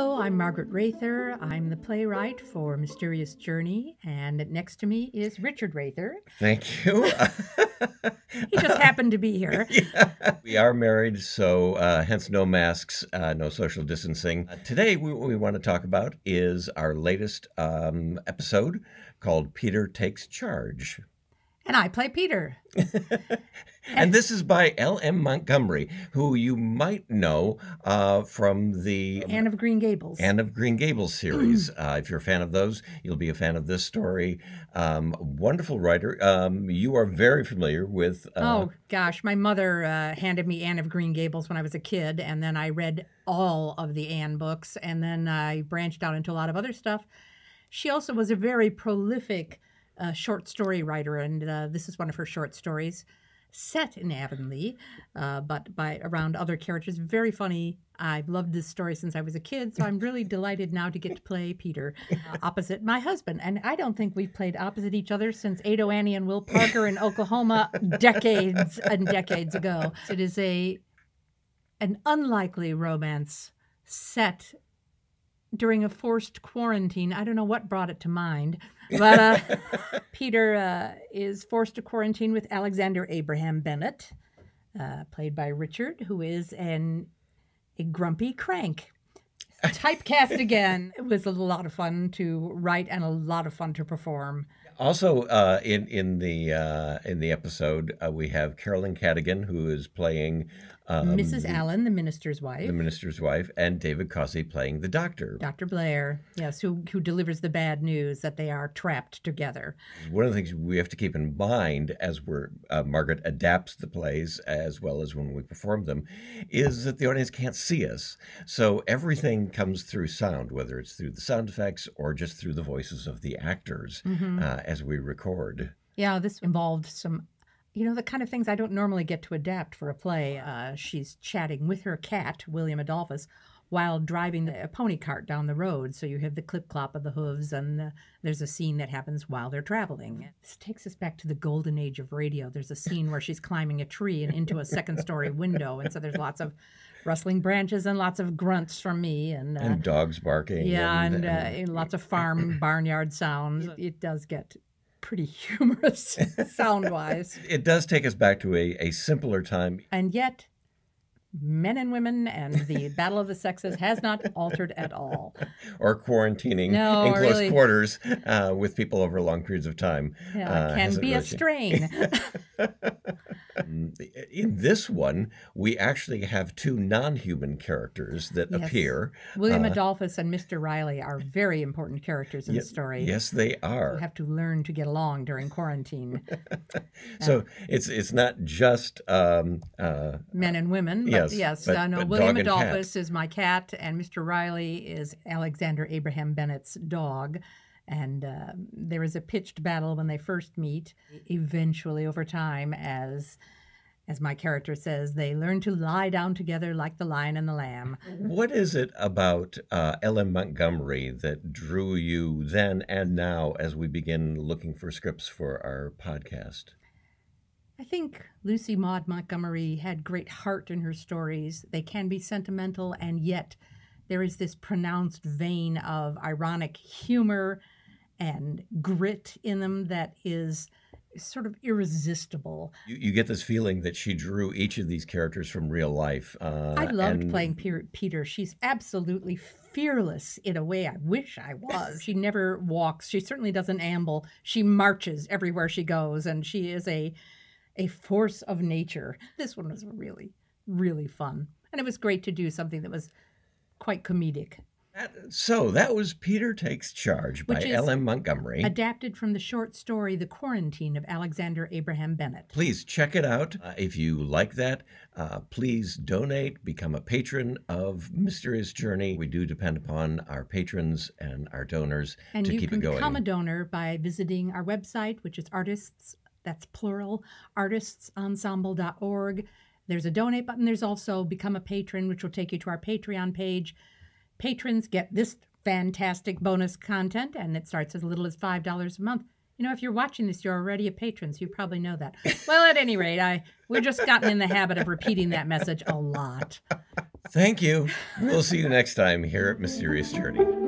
Hello, I'm Margaret Rather. I'm the playwright for Mysterious Journey, and next to me is Richard Rather. Thank you. He just happened to be here. Yeah. We are married, so hence no masks, no social distancing. Today, what we want to talk about is our latest episode called Peter Takes Charge. And I play Peter. And this is by L.M. Montgomery, who you might know from the Anne of Green Gables. Anne of Green Gables series. If you're a fan of those, you'll be a fan of this story. Wonderful writer. You are very familiar with... Oh, gosh. My mother handed me Anne of Green Gables when I was a kid, and then I read all of the Anne books, and then I branched out into a lot of other stuff. She also was a very prolific short story writer, and this is one of her short stories set in Avonlea, but by around other characters. Very funny. I've loved this story since I was a kid, so I'm really delighted now to get to play Peter opposite my husband. And I don't think we've played opposite each other since Ado Annie and Will Parker in Oklahoma decades and decades ago. It is an unlikely romance set during a forced quarantine. I don't know what brought it to mind, but Peter is forced to quarantine with Alexander Abraham Bennett, played by Richard, who is a grumpy crank. Typecast again. It was a lot of fun to write and a lot of fun to perform. Also, in the episode, we have Carolyn Cadigan, who is playing Mrs. Allen, the minister's wife. The minister's wife, and David Cossey playing the doctor. Dr. Blair, yes, who delivers the bad news that they are trapped together. One of the things we have to keep in mind as Margaret adapts the plays as well as when we perform them is that the audience can't see us. So everything comes through sound, whether it's through the sound effects or just through the voices of the actors as we record. Yeah, this involved some, the kind of things I don't normally get to adapt for a play. She's chatting with her cat, William Adolphus, while driving a pony cart down the road. So you have the clip-clop of the hooves, and there's a scene that happens while they're traveling. This takes us back to the golden age of radio. There's a scene where she's climbing a tree and into a second-story window, and so there's lots of rustling branches and lots of grunts from me. And dogs barking. Yeah, and lots of farm barnyard sounds. It does get pretty humorous sound-wise. It does take us back to a simpler time. And yet, men and women and the battle of the sexes has not altered at all. Or quarantining in close quarters with people over long periods of time. Yeah, can be a strain. In this one, we actually have two non-human characters that appear. William Adolphus and Mr. Riley are very important characters in the story. Yes, they are. You have to learn to get along during quarantine. So it's not just men and women. But yes, William Adolphus is my cat, and Mr. Riley is Alexander Abraham Bennett's dog. And there is a pitched battle when they first meet. Eventually, over time, as my character says, they learn to lie down together like the lion and the lamb. What is it about L.M. Montgomery that drew you then and now as we begin looking for scripts for our podcast? I think Lucy Maud Montgomery had great heart in her stories. They can be sentimental, and yet there is this pronounced vein of ironic humor and grit in them that is sort of irresistible. You get this feeling that she drew each of these characters from real life. I loved playing Peter. She's absolutely fearless in a way I wish I was. She never walks. She certainly doesn't amble. She marches everywhere she goes, and she is a force of nature. This one was really, really fun. And it was great to do something that was quite comedic. So that was Peter Takes Charge by L.M. Montgomery. Adapted from the short story The Quarantine of Alexander Abraham Bennett. Please check it out. If you like that, please donate, become a patron of Mysterious Journey. We do depend upon our patrons and our donors to keep it going. And you can become a donor by visiting our website, which is artists, that's plural, artistsensemble.org. There's a donate button. There's also become a patron, which will take you to our Patreon page. Patrons get this fantastic bonus content, and it starts as little as $5 a month. If you're watching this, you're already a patron, so you probably know that. Well, at any rate, we've just gotten in the habit of repeating that message a lot. Thank you. We'll see you next time here at Mysterious Journey.